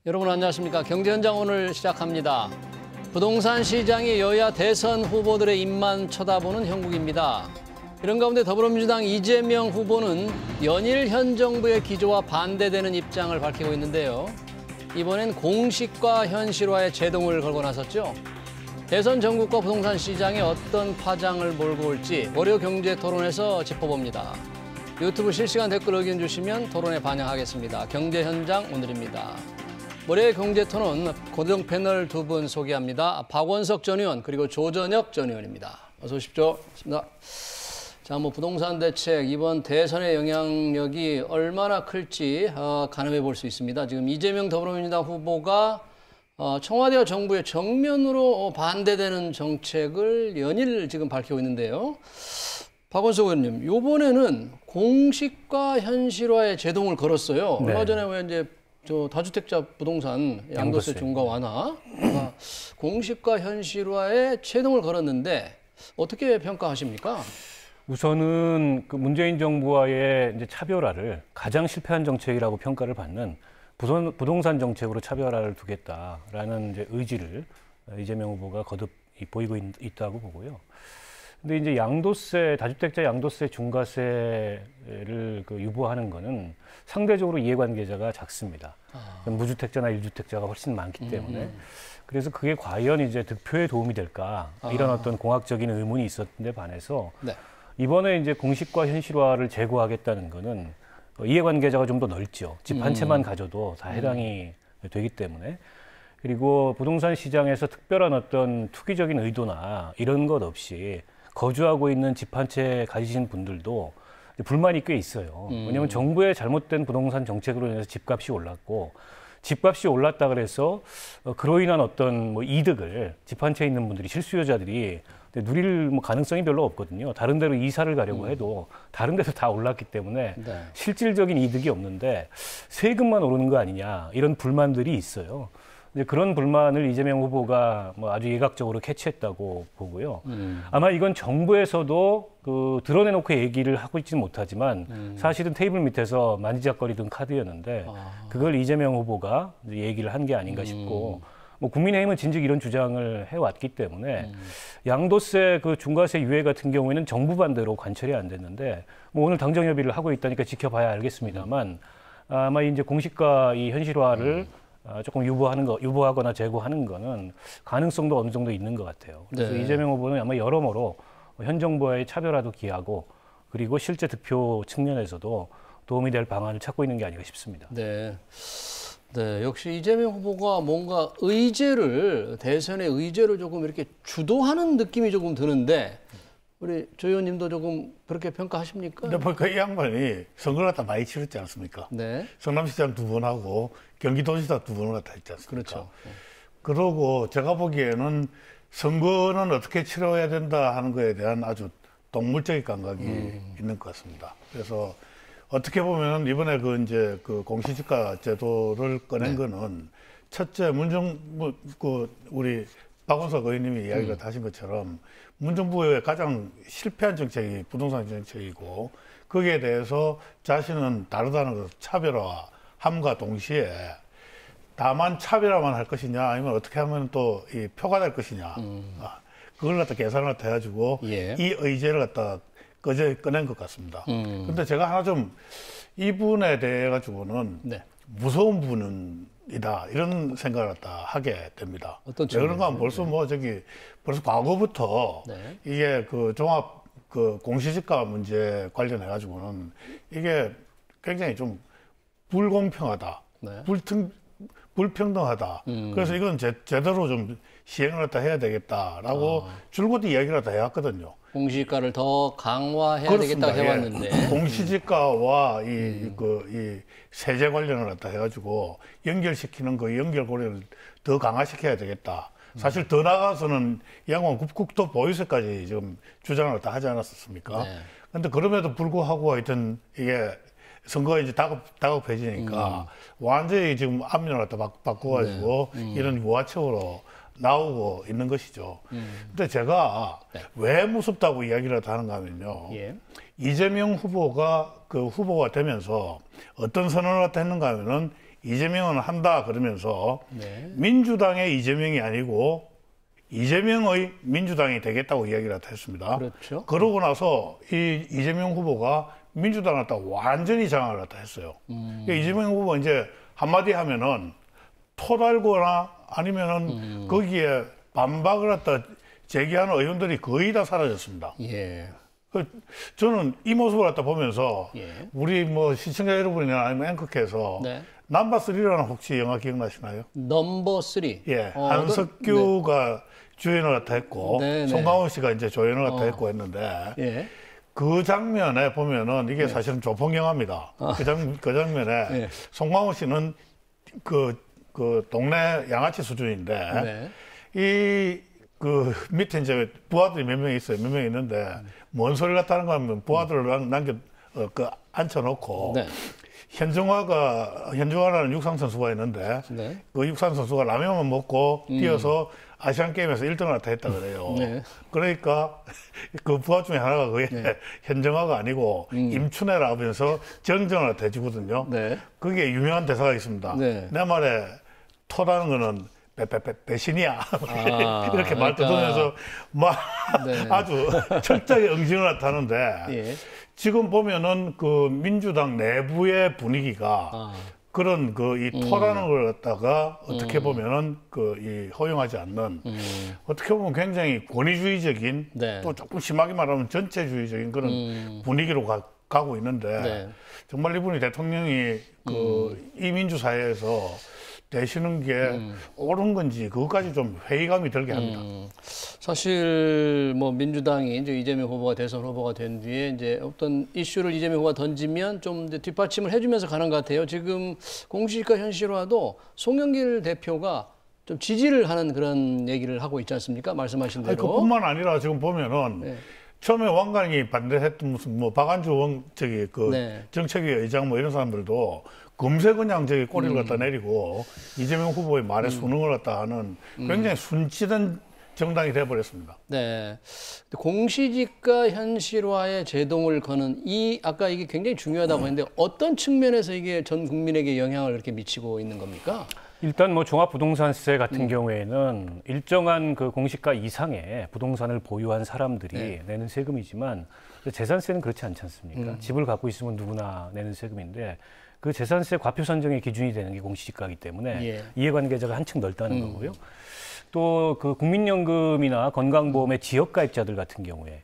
여러분 안녕하십니까. 경제현장 오늘 시작합니다. 부동산 시장이 여야 대선 후보들의 입만 쳐다보는 형국입니다. 이런 가운데 더불어민주당 이재명 후보는 연일 현 정부의 기조와 반대되는 입장을 밝히고 있는데요. 이번엔 공식과 현실화에 제동을 걸고 나섰죠. 대선 전국과 부동산 시장에 어떤 파장을 몰고 올지 월요 경제 토론에서 짚어봅니다. 유튜브 실시간 댓글 의견 주시면 토론에 반영하겠습니다. 경제 현장 오늘입니다. 월요일 경제 토론 고정 패널 두 분 소개합니다. 박원석 전 의원 그리고 조전혁 전 의원입니다. 어서 오십시오. 반갑습니다. 자, 부동산 대책 이번 대선의 영향력이 얼마나 클지 가늠해 볼 수 있습니다. 지금 이재명 더불어민주당 후보가 청와대와 정부의 정면으로 반대되는 정책을 연일 지금 밝히고 있는데요. 박원석 의원님, 이번에는 공식과 현실화에 제동을 걸었어요. 네. 얼마 전에 왜 이제 다주택자 부동산 양도세 중과 완화 공식과 현실화에 제동을 걸었는데 어떻게 평가하십니까? 우선은 그 문재인 정부와의 이제 차별화를 가장 실패한 정책이라고 평가를 받는 부동산 정책으로 차별화를 두겠다라는 이제 의지를 이재명 후보가 거듭 보이고 있다고 보고요. 근데 이제 양도세, 다주택자 양도세 중과세를 유보하는 거는 상대적으로 이해관계자가 작습니다. 무주택자나 1주택자가 훨씬 많기 때문에. 그래서 그게 과연 이제 득표에 도움이 될까? 이런 어떤 공학적인 의문이 있었는데 반해서 네. 이번에 이제 공식과 현실화를 제고하겠다는 거는 이해관계자가 좀 더 넓죠. 집 한 채만 가져도 다 해당이 되기 때문에. 그리고 부동산 시장에서 특별한 어떤 투기적인 의도나 이런 것 없이 거주하고 있는 집 한 채 가지신 분들도 불만이 꽤 있어요. 왜냐하면 정부의 잘못된 부동산 정책으로 인해서 집값이 올랐고 집값이 올랐다 그래서 그로 인한 어떤 이득을 집 한 채 있는 분들이 실수요자들이 누릴 가능성이 별로 없거든요. 다른 데로 이사를 가려고 해도 다른 데서 다 올랐기 때문에 네. 실질적인 이득이 없는데 세금만 오르는 거 아니냐 이런 불만들이 있어요. 이제 그런 불만을 이재명 후보가 아주 예각적으로 캐치했다고 보고요. 아마 이건 정부에서도 드러내놓고 얘기를 하고 있지는 못하지만 사실은 테이블 밑에서 만지작거리던 카드였는데 그걸 이재명 후보가 얘기를 한 게 아닌가 싶고 국민의힘은 진즉 이런 주장을 해왔기 때문에 양도세 중과세 유예 같은 경우에는 정부 반대로 관철이 안 됐는데 오늘 당정 협의를 하고 있다니까 지켜봐야 알겠습니다만 아마 이제 공식과 이 현실화를 조금 유보하거나 제고하는 거는 가능성도 어느 정도 있는 것 같아요. 그래서 네. 이재명 후보는 아마 여러모로 현 정부와의 차별화도 기하고 그리고 실제 득표 측면에서도 도움이 될 방안을 찾고 있는 게 아닌가 싶습니다. 네. 네, 역시 이재명 후보가 뭔가 대선의 의제를 조금 이렇게 주도하는 느낌이 조금 드는데, 우리 조 의원님도 조금 그렇게 평가하십니까? 근데 보니까 이 양반이 선거를 갖다 많이 치렀지 않습니까? 네. 성남시장 2번 하고 경기도지사 2번을 갖다 했지 않습니까? 그렇죠. 네. 그러고 제가 보기에는 선거는 어떻게 치러야 된다 하는 거에 대한 아주 동물적인 감각이 있는 것 같습니다. 그래서 어떻게 보면 이번에 그 공시지가 제도를 꺼낸 네. 거는 첫째 우리 박원석 의원님이 이야기를 하신 것처럼 문정부의 가장 실패한 정책이 부동산 정책이고 거기에 대해서 자신은 다르다는 것을 차별화함과 동시에 다만 차별화만 할 것이냐 아니면 어떻게 하면 또 이 표가 될 것이냐 그걸 갖다 계산을 해가지고 예. 이 의제를 갖다 꺼낸 것 같습니다. 근데 제가 하나 좀 이분에 대해 가지고는 네. 무서운 분이다 이런 생각을 갖다 하게 됩니다. 어떤 그런가 하면 벌써 벌써 과거부터 네. 이게 종합 공시지가 문제 관련해 가지고는 이게 굉장히 좀 불공평하다, 네. 불평등하다. 그래서 이건 제대로 좀 시행을 갖다 해야 되겠다라고 줄곧 이야기를 갖다 해왔거든요. 공시지가를 더 강화해야 되겠다고 해왔는데. 공시지가와 이 세제 관련을 갖다 해가지고 연결시키는 연결고리를 더 강화시켜야 되겠다. 사실 더 나아가서는 양원 국토 보유세까지 지금 주장을 갖다 하지 않았었습니까? 그런데 네. 그럼에도 불구하고 하여튼 이게 선거가 이제 다급해지니까 완전히 지금 앞면을 갖다 바꿔가지고 네. 이런 무화책으로 나오고 있는 것이죠. 근데 제가 네. 왜 무섭다고 이야기를 하는가 하면요. 예. 이재명 후보가 후보가 되면서 어떤 선언을 했는가 하면은 이재명은 한다 그러면서 네. 민주당의 이재명이 아니고 이재명의 민주당이 되겠다고 이야기를 했습니다. 그렇죠. 그러고 나서 이 이재명 후보가 민주당을 갖다 완전히 장악을 갖다 했어요. 그러니까 이재명 후보가 이제 한마디 하면은 토달거나 아니면은 거기에 반박을 갖다 제기하는 의원들이 거의 다 사라졌습니다. 예. 저는 이 모습을 갖다 보면서 예. 우리 뭐 시청자 여러분이나 아니면 앵커께서 네. 넘버3라는 혹시 영화 기억나시나요? 넘버 3. 예. 한석규가 주연을 갖다 했고 네, 네. 송강호 씨가 이제 조연을 갖다 했고 했는데 예. 그 장면에 보면은 이게 사실은 조폭 영화입니다. 그 장면에 네. 송강호 씨는 그 동네 양아치 수준인데 그 밑에 이제 부하들이 몇 명 있어요. 몇 명 있는데 뭔 소리 같다 하는 거 하면 부하들을 앉혀놓고 네. 현정화라는 육상 선수가 있는데 네. 그 육상 선수가 라면만 먹고 뛰어서 아시안 게임에서 1등을 다 했다 그래요. 네. 그러니까 그 부하 중에 하나가 그게 현정화가 아니고 임춘애라 하면서 정정을 대주거든요. 네. 그게 유명한 대사가 있습니다. 네. 내 말에 토라는 거는 배신이야. 이렇게 말 뜯으면서 막 아주 철저하게 응징을 나타하는데 예. 지금 보면은 그 민주당 내부의 분위기가 그런 이 토라는 걸 갖다가 어떻게 보면은 이 허용하지 않는 어떻게 보면 굉장히 권위주의적인 네. 또 조금 심하게 말하면 전체주의적인 그런 분위기로 가고 있는데 네. 정말 이분이 대통령이 이 민주사회에서 되시는 게 옳은 건지 그것까지 좀 회의감이 들게 합니다. 사실 뭐 민주당이 이제 이재명 후보가 대선 후보가 된 뒤에 이제 어떤 이슈를 이재명 후보가 던지면 좀 이제 뒷받침을 해주면서 가는 것 같아요. 지금 공식과 현실화도 송영길 대표가 좀 지지를 하는 그런 얘기를 하고 있지 않습니까? 말씀하신 대로. 그뿐만 아니라 지금 보면은 처음에 왕관이 반대했던 무슨 뭐 박안주 정책위 의장 뭐 이런 사람들도 금세 그냥 꼬리를 갖다 내리고 이재명 후보의 말에 순응을 갖다 하는 굉장히 순치된 정당이 돼버렸습니다. 네. 공시지가 현실화에 제동을 거는 아까 이게 굉장히 중요하다고 했는데 어떤 측면에서 이게 전 국민에게 영향을 그렇게 미치고 있는 겁니까? 일단 뭐 종합부동산세 같은 경우에는 일정한 그 공시가 이상의 부동산을 보유한 사람들이 내는 세금이지만 재산세는 그렇지 않지 않습니까? 집을 갖고 있으면 누구나 내는 세금인데 그 재산세 과표 선정의 기준이 되는 게 공시지가이기 때문에 이해관계자가 한층 넓다는 거고요. 또 그 국민연금이나 건강보험의 지역가입자들 같은 경우에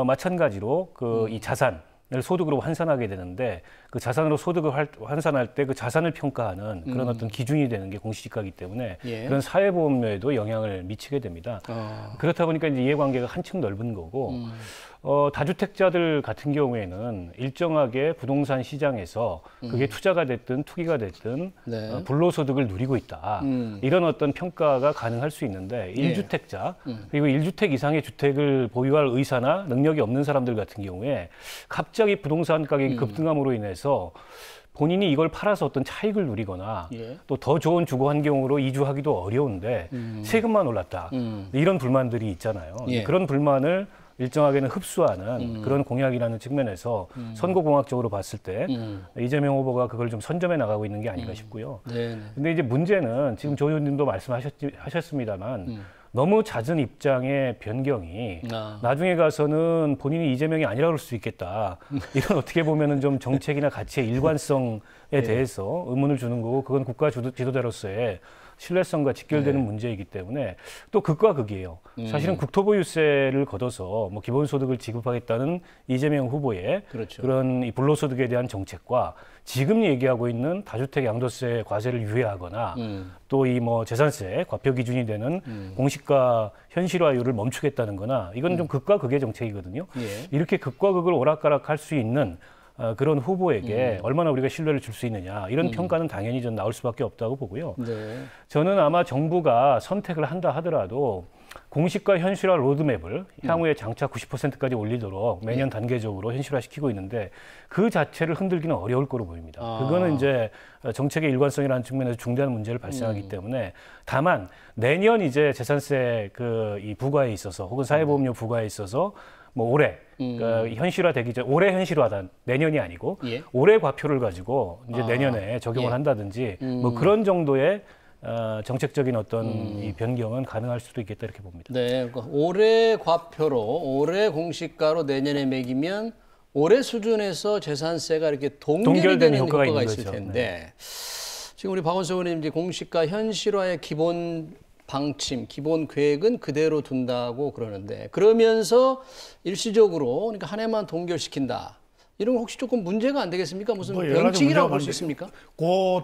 마찬가지로 이 자산을 소득으로 환산하게 되는데 그 자산으로 소득을 환산할 때 그 자산을 평가하는 그런 어떤 기준이 되는 게 공시지가이기 때문에 그런 사회보험료에도 영향을 미치게 됩니다. 그렇다 보니까 이제 이해관계가 한층 넓은 거고 다주택자들 같은 경우에는 일정하게 부동산 시장에서 그게 투자가 됐든 투기가 됐든 불로소득을 누리고 있다. 이런 어떤 평가가 가능할 수 있는데 1주택자 그리고 1주택 이상의 주택을 보유할 의사나 능력이 없는 사람들 같은 경우에 갑자기 부동산 가격이 급등함으로 인해서 본인이 이걸 팔아서 어떤 차익을 누리거나 또 더 좋은 주거 환경으로 이주하기도 어려운데 세금만 올랐다. 이런 불만들이 있잖아요. 그런 불만을 일정하게는 흡수하는 그런 공약이라는 측면에서 선거공학적으로 봤을 때 이재명 후보가 그걸 좀 선점해 나가고 있는 게 아닌가 싶고요. 근데 이제 문제는 지금 조 의원님도 말씀하셨습니다만 너무 잦은 입장의 변경이 나중에 가서는 본인이 이재명이 아니라 그럴 수 있겠다. 이런 어떻게 보면은 좀 정책이나 가치의 일관성에 대해서 의문을 주는 거고 그건 국가 지도자로서의 신뢰성과 직결되는 문제이기 때문에 또 극과 극이에요. 사실은 국토보유세를 걷어서 뭐 기본소득을 지급하겠다는 이재명 후보의 그런 이 불로소득에 대한 정책과 지금 얘기하고 있는 다주택 양도세 과세를 유예하거나 또 이 뭐 재산세 과표 기준이 되는 공시가 현실화율을 멈추겠다는 거나 이건 좀 극과 극의 정책이거든요. 이렇게 극과 극을 오락가락할 수 있는 그런 후보에게 얼마나 우리가 신뢰를 줄 수 있느냐 이런 평가는 당연히 전 나올 수밖에 없다고 보고요. 저는 아마 정부가 선택을 한다 하더라도 공시가 현실화 로드맵을 향후에 장차 90%까지 올리도록 매년 단계적으로 현실화시키고 있는데 그 자체를 흔들기는 어려울 거로 보입니다. 그거는 이제 정책의 일관성이라는 측면에서 중대한 문제를 발생하기 때문에 다만 내년 이제 재산세 이 부과에 있어서 혹은 사회보험료 부과에 있어서 뭐 올해 그러니까 현실화되기 전 올해 현실화다 내년이 아니고 예. 올해 과표를 가지고 이제 내년에 적용을 예. 한다든지 뭐 그런 정도의 정책적인 어떤 이 변경은 가능할 수도 있겠다 이렇게 봅니다. 네, 그러니까 올해 과표로 올해 공시가로 내년에 매기면 올해 수준에서 재산세가 이렇게 동결되는 효과가 있을 거죠. 텐데 지금 우리 박원석 의원님 이제 공시가 현실화의 기본 방침, 기본 계획은 그대로 둔다고 그러는데 그러면서 일시적으로 그러니까 한 해만 동결시킨다. 이런 거 혹시 조금 문제가 안 되겠습니까? 무슨 변칙이라고 볼 수 있습니까? 그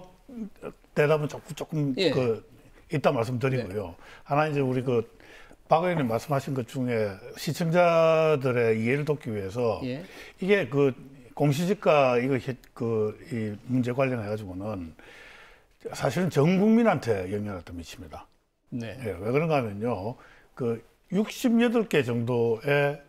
대답은 조금 예. 이따 말씀드리고요. 네. 하나 이제 우리 박 의원님 말씀하신 것 중에 시청자들의 이해를 돕기 위해서 예. 이게 공시지가 이 문제 관련해 가지고는 사실은 전 국민한테 영향을 또 미칩니다. 네. 예, 왜 그런가 하면요. 68개 정도의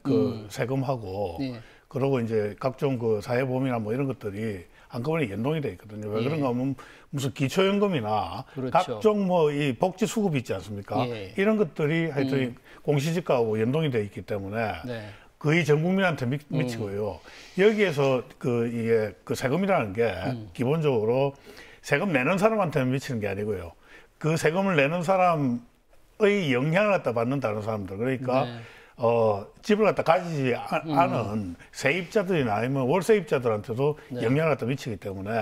세금하고 예. 그리고 이제 각종 사회보험이나 뭐 이런 것들이 한꺼번에 연동이 돼 있거든요. 왜 그런가 하면 무슨 기초연금이나 그렇죠. 각종 이 복지 수급이 있지 않습니까? 예. 이런 것들이 하여튼 공시지가하고 연동이 돼 있기 때문에 네. 거의 전 국민한테 미치고요. 여기에서 이게 세금이라는 게 기본적으로 세금 내는 사람한테는 미치는 게 아니고요. 그 세금을 내는 사람의 영향을 갖다 받는 다른 사람들. 그러니까 네. 집을 갖다 가지지 않은 세입자들이나 아니면 월세입자들한테도 네. 영향을 갖다 미치기 때문에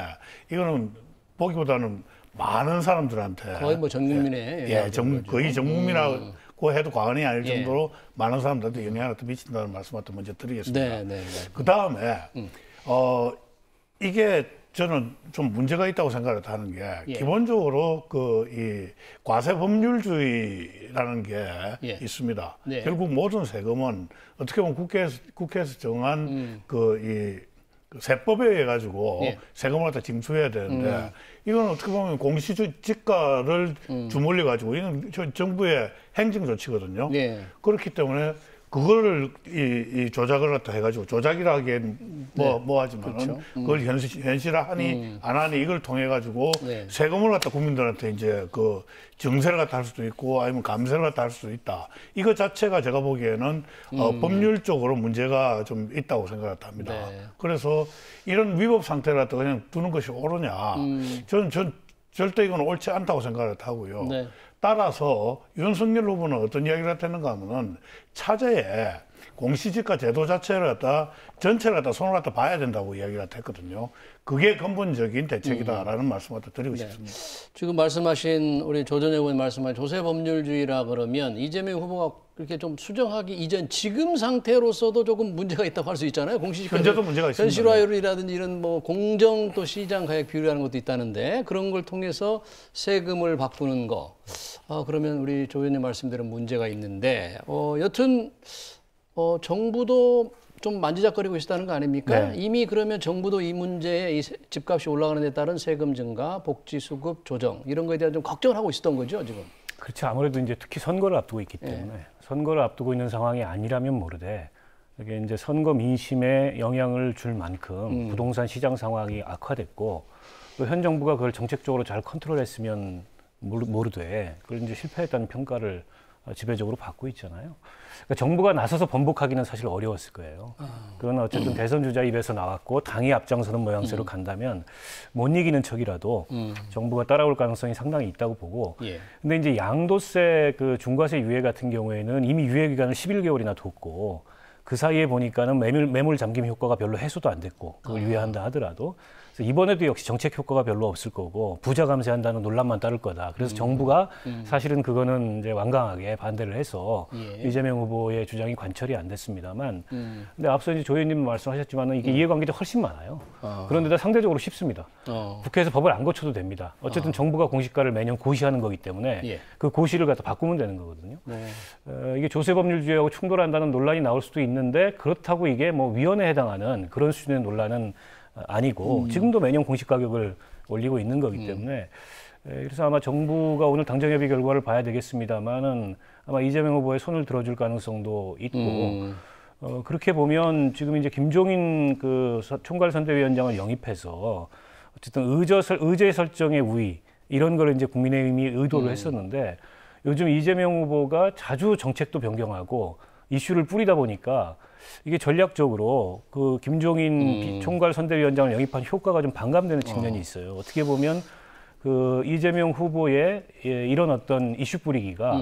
이거는 보기보다는 많은 사람들한테 거의 뭐 전 국민의 거의 전 국민이라고 해도 과언이 아닐 예. 정도로 많은 사람들한테 영향을 갖다 미친다는 말씀을 또 먼저 드리겠습니다. 네, 네, 네. 그 다음에 이게 저는 좀 문제가 있다고 생각을 하는 게 예. 기본적으로 이 과세 법률주의라는 게 예. 있습니다. 네. 결국 모든 세금은 어떻게 보면 국회에서 정한 이 세법에 의해 가지고 예. 세금을 갖다 징수해야 되는데 이건 어떻게 보면 공시지가를 주물려 가지고 이건 정부의 행정 조치거든요. 네. 그렇기 때문에 그거를 이 조작을 갖다 해가지고 조작이라 하기엔 뭐하지만은 그렇죠. 그걸 현실화하니 안 하니 이걸 통해 가지고 네. 세금을 갖다 국민들한테 이제 증세를 갖다 할 수도 있고 아니면 감세를 갖다 할 수도 있다. 이거 자체가 제가 보기에는 법률적으로 문제가 좀 있다고 생각을 합니다. 네. 그래서 이런 위법 상태를 갖다 그냥 두는 것이 옳으냐? 저는 절대 이건 옳지 않다고 생각을 하고요. 네. 따라서 윤석열 후보는 어떤 이야기를 했는가 하면은 차제에 공시지가 제도 자체를 갖다 전체를 갖다 손을 갖다 봐야 된다고 이야기를 했거든요. 그게 근본적인 대책이다라는 말씀을 드리고 네. 싶습니다. 지금 말씀하신 우리 조전혁 의원 말씀하신 조세법률주의라 그러면 이재명 후보가 그렇게 좀 수정하기 이전 지금 상태로서도 조금 문제가 있다고 할 수 있잖아요. 공시지가 현재도 문제가 있습니다. 현실화율이라든지 이런 뭐 공정 또 시장 가액 비율이라는 것도 있다는데 그런 걸 통해서 세금을 바꾸는 거. 그러면 우리 조 의원님 말씀대로 문제가 있는데 여튼 정부도 좀 만지작거리고 있다는 거 아닙니까? 네. 이미 그러면 정부도 이 문제에 이 집값이 올라가는 데 따른 세금 증가, 복지 수급 조정 이런 거에 대한 좀 걱정을 하고 있었던 거죠, 지금. 그렇죠. 아무래도 이제 특히 선거를 앞두고 있기 때문에 선거를 앞두고 있는 상황이 아니라면 모르되 이게 이제 선거 민심에 영향을 줄 만큼 부동산 시장 상황이 악화됐고 또 현 정부가 그걸 정책적으로 잘 컨트롤했으면 모르되 그걸 이제 실패했다는 평가를 지배적으로 받고 있잖아요. 그러니까 정부가 나서서 번복하기는 사실 어려웠을 거예요. 그러나 어쨌든 대선 주자 입에서 나왔고 당이 앞장서는 모양새로 간다면 못 이기는 척이라도 정부가 따라올 가능성이 상당히 있다고 보고. 근데 이제 양도세 중과세 유예 같은 경우에는 이미 유예 기간을 11개월이나 뒀고 그 사이에 보니까는 매물 잠김 효과가 별로 해소도 안 됐고 그걸 유예한다 하더라도 그래서 이번에도 역시 정책 효과가 별로 없을 거고 부자 감세한다는 논란만 따를 거다. 그래서 정부가 사실은 그거는 이제 완강하게 반대를 해서 이재명 후보의 주장이 관철이 안 됐습니다만 근데 앞서 이제 조 의원님 말씀하셨지만은 이게 이해관계가 훨씬 많아요. 그런데다 상대적으로 쉽습니다. 국회에서 법을 안 고쳐도 됩니다. 어쨌든 정부가 공시가를 매년 고시하는 거기 때문에 그 고시를 갖다 바꾸면 되는 거거든요. 이게 조세법률주의하고 충돌한다는 논란이 나올 수도 있는데 그렇다고 이게 뭐 위헌에 해당하는 그런 수준의 논란은 아니고 지금도 매년 공시 가격을 올리고 있는 거기 때문에 그래서 아마 정부가 오늘 당정협의 결과를 봐야 되겠습니다만은 아마 이재명 후보의 손을 들어줄 가능성도 있고 그렇게 보면 지금 이제 김종인 총괄선대위원장을 영입해서 어쨌든 의제 설정의 우위 이런 걸 이제 국민의힘이 의도를 했었는데 요즘 이재명 후보가 자주 정책도 변경하고 이슈를 뿌리다 보니까 이게 전략적으로 그 김종인 총괄 선대위원장을 영입한 효과가 좀 반감되는 측면이 있어요. 어떻게 보면 그 이재명 후보의 이런 어떤 이슈 뿌리기가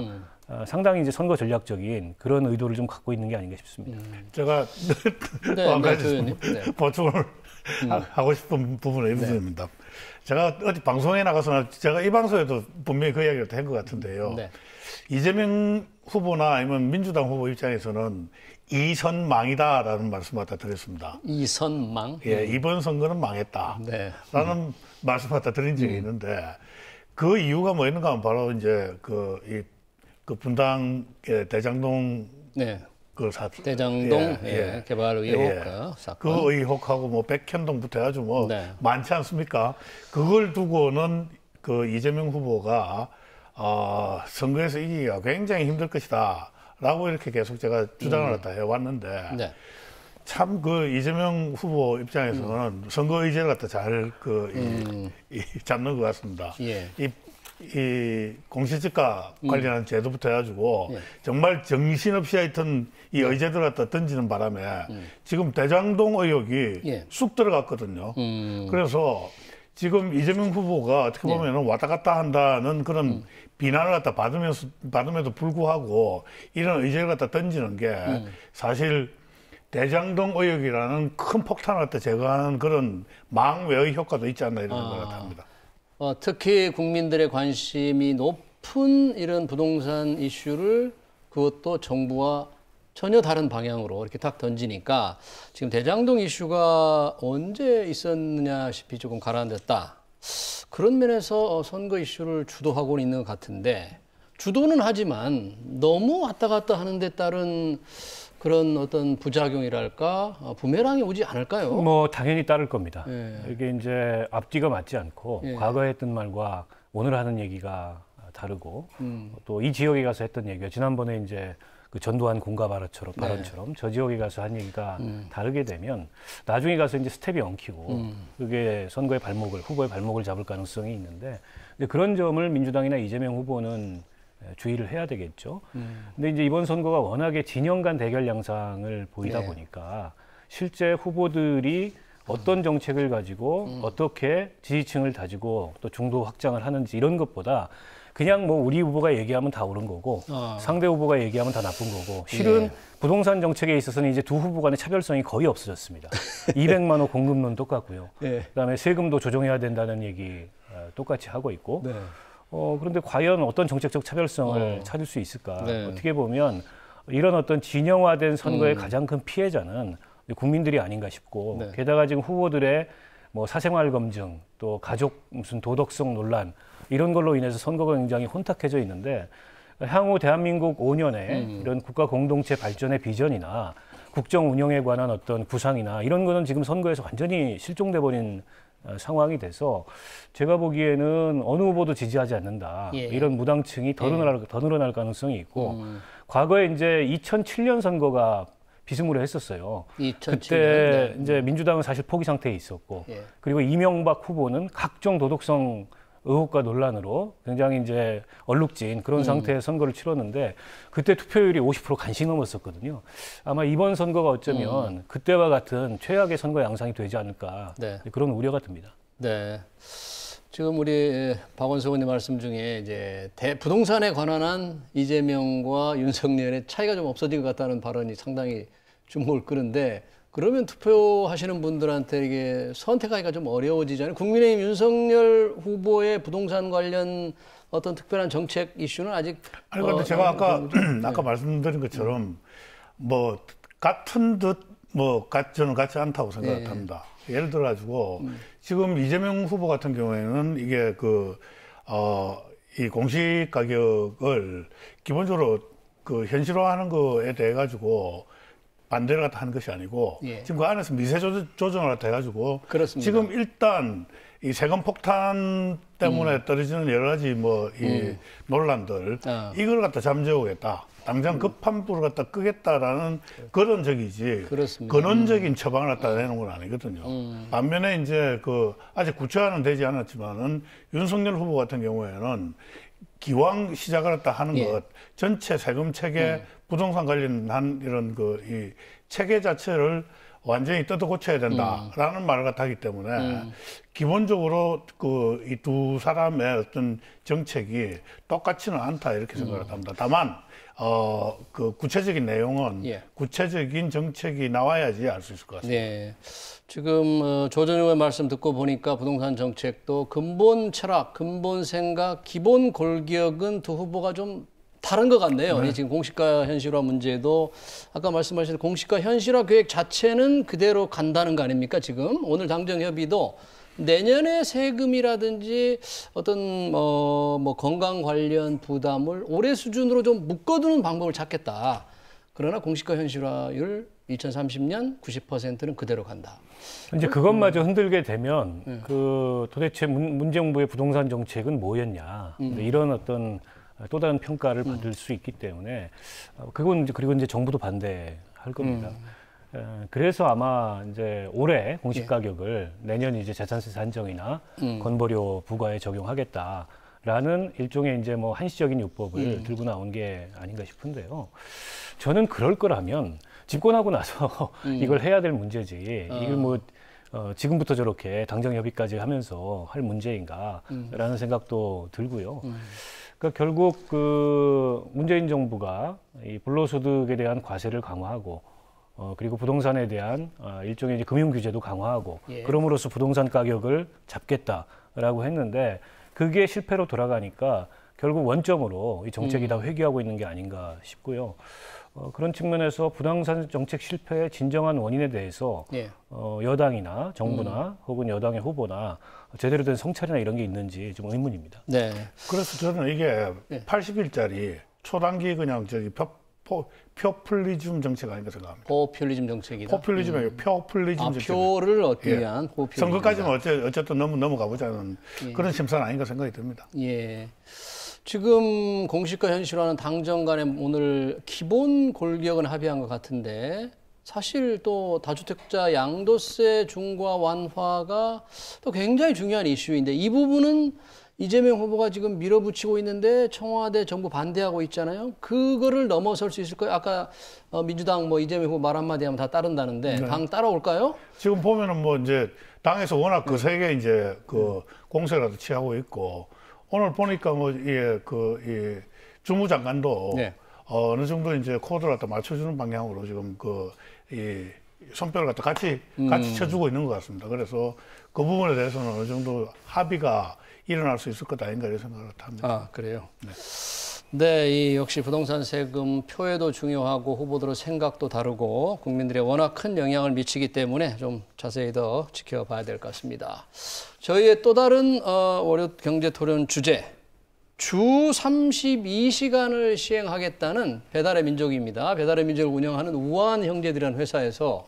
상당히 이제 선거 전략적인 그런 의도를 좀 갖고 있는 게 아닌가 싶습니다. 제가 또 한 가지 보충을 하고 싶은 부분은 이 부분입니다. 제가 어디 방송에 나가서 제가 이 방송에도 분명히 그 이야기를 한 것 같은데요. 이재명 후보나 아니면 민주당 후보 입장에서는 이선망이다라는 말씀을 갖다 드렸습니다. 이선망? 예, 이번 선거는 망했다라는 말씀을 갖다 드린 적이 있는데 그 이유가 뭐였는가 하면 바로 이제 그 분당 대장동 대장동 개발 의혹 사건. 그 의혹하고 뭐 백현동부터 해가지고 뭐 많지 않습니까? 그걸 두고는 그 이재명 후보가 선거에서 이기기가 굉장히 힘들 것이다라고 이렇게 계속 제가 주장을 갖다 해왔는데 참 그 이재명 후보 입장에서는 선거 의제를 갖다 잘 잡는 것 같습니다. 이 공시지가 관련한 제도부터 해가지고 정말 정신없이 하여튼 이 의제들 갖다 던지는 바람에 지금 대장동 의혹이 쑥 들어갔거든요. 그래서 지금 이재명 후보가 어떻게 보면 왔다 갔다 한다는 그런 비난을 갖다 받음에도 불구하고 이런 의제를 갖다 던지는 게 사실 대장동 의혹이라는 큰 폭탄을 갖다 제거하는 그런 망외의 효과도 있지 않나 이런 생각을 합니다. 특히 국민들의 관심이 높은 이런 부동산 이슈를 그것도 정부와 전혀 다른 방향으로 이렇게 딱 던지니까 지금 대장동 이슈가 언제 있었느냐 싶이 조금 가라앉았다. 그런 면에서 선거 이슈를 주도하고 있는 것 같은데 주도는 하지만 너무 왔다 갔다 하는 데 따른 그런 어떤 부작용이랄까 부메랑이 오지 않을까요? 뭐 당연히 따를 겁니다. 이게 이제 앞뒤가 맞지 않고 과거에 했던 말과 오늘 하는 얘기가 다르고 또 이 지역에 가서 했던 얘기가 지난번에 이제 그 전두환 공가 발언처럼 저 지역에 가서 한 얘기가 다르게 되면 나중에 가서 이제 스텝이 엉키고 그게 선거의 후보의 발목을 잡을 가능성이 있는데 그런 점을 민주당이나 이재명 후보는 주의를 해야 되겠죠. 근데 이제 이번 선거가 워낙에 진영 간 대결 양상을 보이다 보니까 실제 후보들이 어떤 정책을 가지고 어떻게 지지층을 다지고 또 중도 확장을 하는지 이런 것보다 그냥 뭐 우리 후보가 얘기하면 다 옳은 거고 상대 후보가 얘기하면 다 나쁜 거고 실은 부동산 정책에 있어서는 이제 두 후보 간의 차별성이 거의 없어졌습니다. 200만 호 공급론 똑같고요. 그다음에 세금도 조정해야 된다는 얘기 똑같이 하고 있고 그런데 과연 어떤 정책적 차별성을 찾을 수 있을까? 어떻게 보면 이런 어떤 진영화된 선거의 가장 큰 피해자는 국민들이 아닌가 싶고 게다가 지금 후보들의 뭐 사생활 검증 또 가족 무슨 도덕성 논란 이런 걸로 인해서 선거가 굉장히 혼탁해져 있는데 향후 대한민국 5년의 이런 국가 공동체 발전의 비전이나 국정 운영에 관한 어떤 구상이나 이런 거는 지금 선거에서 완전히 실종돼 버린 상황이 돼서 제가 보기에는 어느 후보도 지지하지 않는다. 이런 무당층이 더 늘어날 가능성이 있고 과거에 이제 2007년 선거가 비스무리했었어요. 2007년. 그때 이제 민주당은 사실 포기 상태에 있었고 그리고 이명박 후보는 각종 도덕성 의혹과 논란으로 굉장히 이제 얼룩진 그런 상태의 선거를 치렀는데 그때 투표율이 50% 간신히 넘었었거든요. 아마 이번 선거가 어쩌면 그때와 같은 최악의 선거 양상이 되지 않을까 그런 우려가 듭니다. 네. 지금 우리 박원석 의원님 말씀 중에 이제 부동산에 관한 한 이재명과 윤석열의 차이가 좀 없어진 것 같다는 발언이 상당히 주목을 끄는데 그러면 투표하시는 분들한테 이게 선택하기가 좀 어려워지잖아요. 국민의힘 윤석열 후보의 부동산 관련 어떤 특별한 정책 이슈는 아직 아니 근데 제가 아까 말씀드린 것처럼 뭐 같은 듯 저는 같지 않다고 생각합니다. 예를 들어 가지고 지금 이재명 후보 같은 경우에는 이게 이 공시 가격을 기본적으로 그 현실화하는 거에 대해 가지고 반대를 갖다 하는 것이 아니고 지금 그 안에서 미세 조정을 갖다 해가지고 지금 일단 이 세금 폭탄 때문에 떨어지는 여러 가지 이 논란들 이걸 갖다 잠재우겠다. 당장 급한 불을 갖다 끄겠다라는 그런 적이지 근원적인 처방을 갖다 내는 건 아니거든요. 반면에 이제 아직 구체화는 되지 않았지만은 윤석열 후보 같은 경우에는 기왕 시작을 했다 하는 것, 전체 세금 체계, 부동산 관련한 이런 이 체계 자체를 완전히 뜯어 고쳐야 된다라는 말을 갖다 하기 때문에 기본적으로 이 두 사람의 어떤 정책이 똑같지는 않다 이렇게 생각을 합니다. 다만 그 구체적인 내용은 구체적인 정책이 나와야지 알 수 있을 것 같습니다. 네. 지금 조 전 의원 말씀 듣고 보니까 부동산 정책도 근본 철학, 근본 생각, 기본 골격은 두 후보가 좀 다른 것 같네요. 네. 지금 공시가 현실화 문제도 아까 말씀하신 공시가 현실화 계획 자체는 그대로 간다는 거 아닙니까? 지금 오늘 당정 협의도 내년에 세금이라든지 어떤 뭐 건강 관련 부담을 올해 수준으로 좀 묶어두는 방법을 찾겠다. 그러나 공시가 현실화율 2030년 90%는 그대로 간다. 이제 그것마저 흔들게 되면 도대체 문재인정부의 부동산 정책은 뭐였냐 이런 어떤 또 다른 평가를 받을 수 있기 때문에 그건 이제 그리고 이제 정부도 반대할 겁니다. 그래서 아마 이제 올해 공시 가격을 내년 이제 재산세 산정이나 건보료 부과에 적용하겠다라는 일종의 이제 뭐 한시적인 요법을 들고 나온 게 아닌가 싶은데요. 저는 그럴 거라면 집권하고 나서 이걸 해야 될 문제지. 이걸 뭐 지금부터 저렇게 당정 협의까지 하면서 할 문제인가라는 생각도 들고요. 그러니까 결국 문재인 정부가 이 불로소득에 대한 과세를 강화하고 그리고 부동산에 대한 일종의 이제 금융 규제도 강화하고 그럼으로써 부동산 가격을 잡겠다라고 했는데 그게 실패로 돌아가니까 결국 원점으로 이 정책이 다 회귀하고 있는 게 아닌가 싶고요. 그런 측면에서 부동산 정책 실패의 진정한 원인에 대해서 여당이나 정부나 혹은 여당의 후보나 제대로 된 성찰이나 이런 게 있는지 좀 의문입니다. 네. 그래서 저는 이게 80일짜리 초단기 그냥 표퓰리즘 정책 아닌가 생각합니다. 포퓰리즘 정책이다. 포퓰리즘이에요. 표퓰리즘 정책. 표를 얻기 위한 포퓰리즘. 선거까지는 어쨌든 넘어가 보자는 그런 심사는 아닌가 생각이 듭니다. 예. 지금 공시가 현실화는 당정 간에 오늘 기본 골격은 합의한 것 같은데 사실 또 다주택자 양도세 중과 완화가 또 굉장히 중요한 이슈인데 이 부분은 이재명 후보가 지금 밀어붙이고 있는데 청와대 정부 반대하고 있잖아요. 그거를 넘어설 수 있을까요? 아까 민주당 이재명 후보 말 한마디 하면 다 따른다는데 당 따라올까요? 지금 보면은 뭐 이제 당에서 워낙 거세게 이제 공세라도 취하고 있고 오늘 보니까 이 주무장관도 어느 정도 이제 코드를 갖다 맞춰주는 방향으로 지금 이 손뼉을 갖다 같이 쳐주고 있는 것 같습니다. 그래서 그 부분에 대해서는 어느 정도 합의가 일어날 수 있을 것 아닌가 이런 생각을 합니다. 아, 그래요? 네, 이 역시 부동산 세금 표에도 중요하고 후보들의 생각도 다르고 국민들의 워낙 큰 영향을 미치기 때문에 좀 자세히 더 지켜봐야 될 것 같습니다. 저희의 또 다른 월요 경제 토론 주제, 주 32시간을 시행하겠다는 배달의 민족입니다. 배달의 민족을 운영하는 우한 형제들이라는 회사에서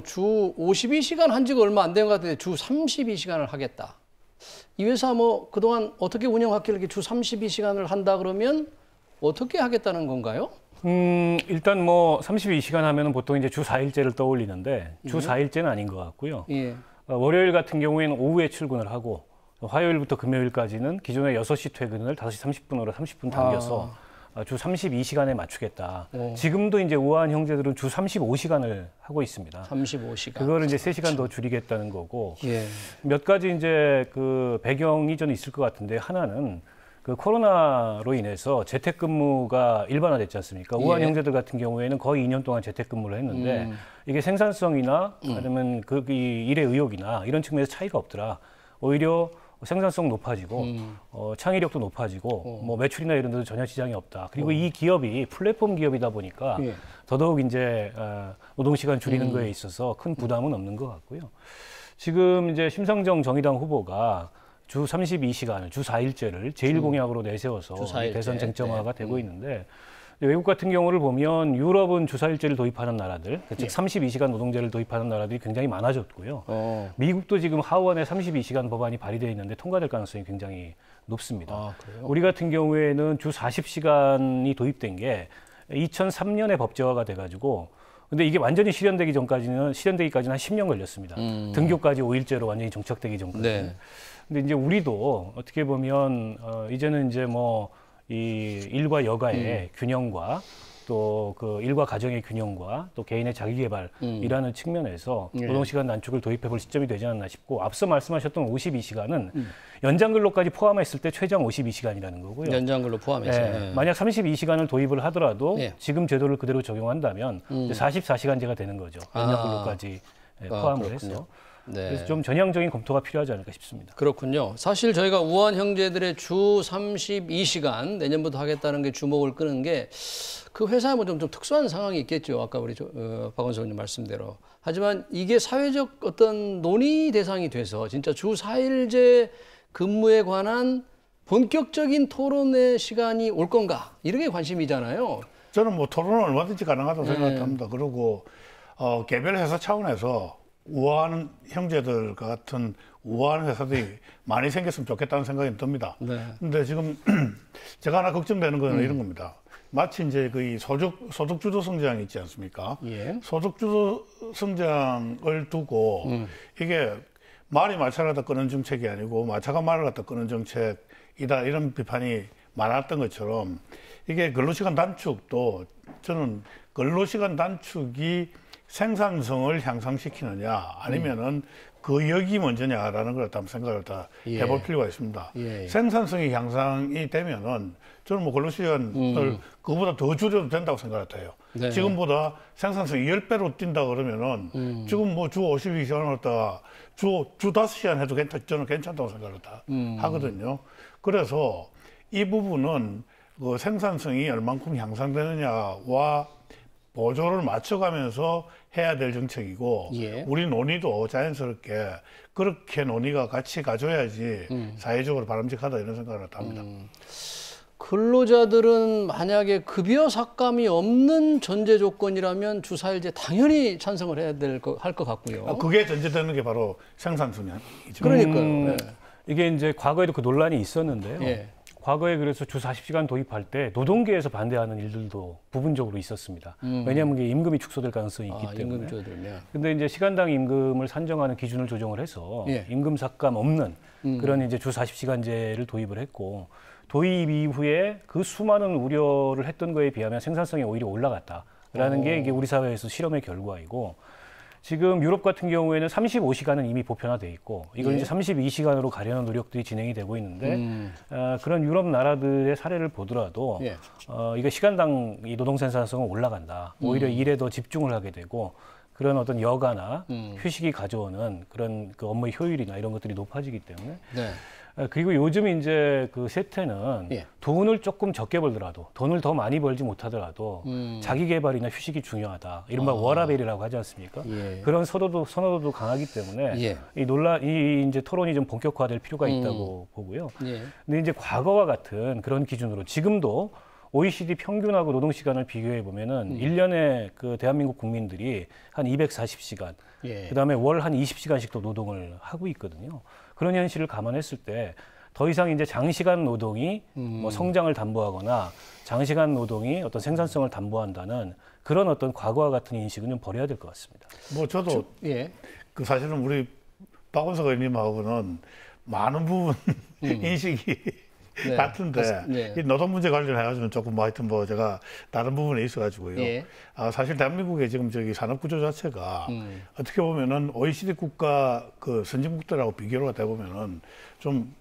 주 52시간 한 지가 얼마 안 된 것 같은데 주 32시간을 하겠다. 이 회사 그동안 어떻게 운영했길래 이렇게 주 32시간을 한다 그러면 어떻게 하겠다는 건가요? 일단 32시간 하면은 보통 이제 주 4일제를 떠올리는데 주 4일제는 아닌 것 같고요. 월요일 같은 경우에는 오후에 출근을 하고 화요일부터 금요일까지는 기존의 6시 퇴근을 5시 30분으로 30분 당겨서 주 32시간에 맞추겠다. 지금도 이제 우한 형제들은 주 35시간을 하고 있습니다. 35시간. 그거를 이제 3시간 더 줄이겠다는 거고. 몇 가지 이제 배경이 좀 있을 것 같은데 하나는 코로나로 인해서 재택근무가 일반화됐지 않습니까? 우한 형제들 같은 경우에는 거의 2년 동안 재택근무를 했는데 이게 생산성이나 아니면 이 일의 의욕이나 이런 측면에서 차이가 없더라. 오히려 생산성 높아지고 창의력도 높아지고 매출이나 이런 데도 전혀 지장이 없다. 그리고 이 기업이 플랫폼 기업이다 보니까 더더욱 이제 노동시간 줄이는 거에 있어서 큰 부담은 없는 것 같고요. 지금 이제 심상정 정의당 후보가 주 32시간을 주 4일제를 제1공약으로 내세워서 대선 쟁점화가 되고 있는데 외국 같은 경우를 보면 유럽은 주 4일제를 도입하는 나라들, 즉 32시간 노동제를 도입하는 나라들이 굉장히 많아졌고요. 미국도 지금 하원에 32시간 법안이 발의되어 있는데 통과될 가능성이 굉장히 높습니다. 우리 같은 경우에는 주 40시간이 도입된 게 2003년에 법제화가 돼가지고 근데 이게 완전히 실현되기까지는 한 10년 걸렸습니다. 등교까지 5일제로 완전히 정착되기 전까지. 근데 이제 우리도 어떻게 보면 이제는 이제 뭐 이 일과 여가의 균형과 또 그 일과 가정의 균형과 또 개인의 자기 개발이라는 측면에서 노동시간 단축을 도입해 볼 시점이 되지 않나 싶고, 앞서 말씀하셨던 52시간은 연장 근로까지 포함했을 때 최장 52시간이라는 거고요. 연장 근로 포함해서. 네. 만약 32시간을 도입을 하더라도 지금 제도를 그대로 적용한다면 44시간제가 되는 거죠. 연장 근로까지 포함을 해서. 네. 그래서 좀 전향적인 검토가 필요하지 않을까 싶습니다. 그렇군요. 사실 저희가 우한 형제들의 주 32시간 내년부터 하겠다는 게 주목을 끄는 게, 그 회사에 뭐 좀 특수한 상황이 있겠죠. 아까 우리 박원석 의원님 말씀대로. 하지만 이게 사회적 어떤 논의 대상이 돼서 진짜 주 4일제 근무에 관한 본격적인 토론의 시간이 올 건가, 이런 게 관심이잖아요. 저는 뭐 토론은 얼마든지 가능하다고 생각합니다. 그리고 개별 회사 차원에서 우아한 형제들 같은 우아한 회사들이 많이 생겼으면 좋겠다는 생각이 듭니다. 근데 지금 제가 하나 걱정되는 건 이런 겁니다. 마치 이제 그 소득주도 성장이 있지 않습니까? 소득주도 성장을 두고 이게 말이 마차를 갖다 끄는 정책이 아니고 마차가 말을 갖다 끄는 정책이다, 이런 비판이 많았던 것처럼, 이게 근로시간 단축도 저는 근로시간 단축이 생산성을 향상시키느냐 아니면은 그 역이 먼저냐라는 걸 한번 생각을 다 해볼 필요가 있습니다. 생산성이 향상이 되면은 저는 뭐 근로시간을 그거보다 더 줄여도 된다고 생각해요. 지금보다 생산성이 10배로 뛴다 그러면은 지금 뭐 주 52시간을 갖다가 주 5시간 해도 저는 괜찮다고 생각을 다 하거든요. 그래서 이 부분은 그 생산성이 얼만큼 향상되느냐와 보조를 맞춰가면서 해야 될 정책이고, 우리 논의도 자연스럽게 그렇게 논의가 같이 가져야지 사회적으로 바람직하다, 이런 생각을 합니다. 근로자들은 만약에 급여 삭감이 없는 전제 조건이라면 주 4일제 당연히 찬성을 해야 할 것 같고요. 그게 전제되는 게 바로 생산성이죠. 그러니까요. 이게 이제 과거에도 그 논란이 있었는데요. 과거에 그래서 주 40시간 도입할 때 노동계에서 반대하는 일들도 부분적으로 있었습니다. 왜냐하면 이게 임금이 축소될 가능성이 있기 때문에. 근데 이제 시간당 임금을 산정하는 기준을 조정을 해서 임금 삭감 없는 그런 이제 주 40시간제를 도입을 했고, 도입 이후에 그 수많은 우려를 했던 거에 비하면 생산성이 오히려 올라갔다라는 게 이게 우리 사회에서 실험의 결과이고, 지금 유럽 같은 경우에는 35시간은 이미 보편화돼 있고, 이걸 이제 32시간으로 가려는 노력들이 진행이 되고 있는데, 그런 유럽 나라들의 사례를 보더라도 이게 시간당 이 노동 생산성은 올라간다. 오히려 일에 더 집중을 하게 되고, 그런 어떤 여가나 휴식이 가져오는 그런 그 업무의 효율이나 이런 것들이 높아지기 때문에. 그리고 요즘 이제 그 세태는 돈을 조금 적게 벌더라도, 돈을 더 많이 벌지 못하더라도 자기 개발이나 휴식이 중요하다. 이른바 워라밸이라고 하지 않습니까? 그런 선호도도 강하기 때문에 이 이제 토론이 좀 본격화될 필요가 있다고 보고요. 근데 이제 과거와 같은 그런 기준으로 지금도 OECD 평균하고 노동 시간을 비교해 보면은 1년에 그 대한민국 국민들이 한 240시간, 그다음에 월 한 20시간씩도 노동을 하고 있거든요. 그런 현실을 감안했을 때 더 이상 이제 장시간 노동이 뭐 성장을 담보하거나 장시간 노동이 어떤 생산성을 담보한다는 그런 어떤 과거와 같은 인식은 좀 버려야 될 것 같습니다. 뭐 저도 그 사실은 우리 박원석 의원님하고는 많은 부분 인식이 같은데 이 노동 문제 관련해가지고는 조금 뭐 하여튼 뭐 제가 다른 부분에 있어가지고요. 사실 대한민국의 지금 저기 산업 구조 자체가 어떻게 보면은 OECD 국가 그 선진국들하고 비교를 하다 보면은 좀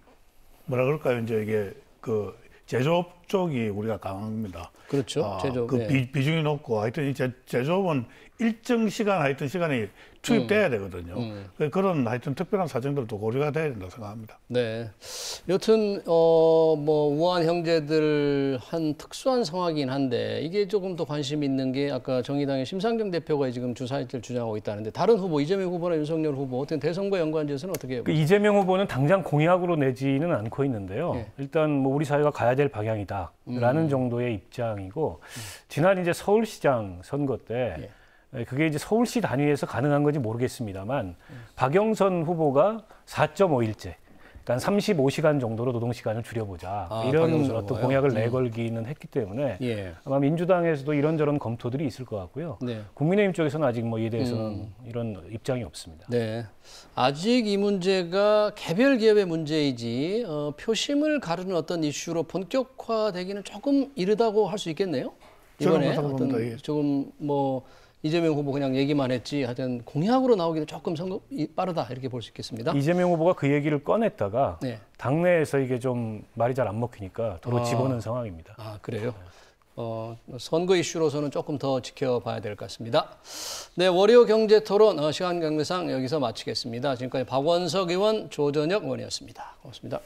뭐라 그럴까요? 이제 이게 그 제조업 쪽이 우리가 강합니다. 그렇죠. 제조업. 그 비중이 높고 하여튼 이 제조업은 일정 시간 하여튼 시간이 투입돼야 되거든요. 그런 하여튼 특별한 사정들도 고려가 돼야 된다고 생각합니다. 여튼 뭐 우한 형제들 한 특수한 상황이긴 한데, 이게 조금 더 관심 있는 게 아까 정의당의 심상정 대표가 지금 주 4일제를 주장하고 있다는데, 다른 후보 이재명 후보나 윤석열 후보 어떤 대선과 연관지어서는 어떻게 해요? 이재명 후보는 당장 공약으로 내지는 않고 있는데요. 일단 뭐 우리 사회가 가야 될 방향이다라는 정도의 입장이고, 지난 이제 서울시장 선거 때 그게 이제 서울시 단위에서 가능한 건지 모르겠습니다만 박영선 후보가 4.5일제, 그러니까 35시간 정도로 노동 시간을 줄여보자 이런 어떤 공약을 내걸기는 했기 때문에 예. 아마 민주당에서도 이런저런 검토들이 있을 것 같고요. 네. 국민의힘 쪽에서는 아직 뭐 이에 대해서는 이런 입장이 없습니다. 네, 아직 이 문제가 개별 기업의 문제이지 표심을 가르는 어떤 이슈로 본격화되기는 조금 이르다고 할 수 있겠네요. 이번에 어떤 조금 뭐 이재명 후보 그냥 얘기만 했지 하여튼 공약으로 나오기는 조금 빠르다 이렇게 볼 수 있겠습니다. 이재명 후보가 그 얘기를 꺼냈다가 네. 당내에서 이게 좀 말이 잘 안 먹히니까 도로 집어넣은 상황입니다. 아 그래요? 선거 이슈로서는 조금 더 지켜봐야 될 것 같습니다. 네, 월요 경제토론 시간 관계상 여기서 마치겠습니다. 지금까지 박원석 의원, 조전혁 의원이었습니다. 고맙습니다.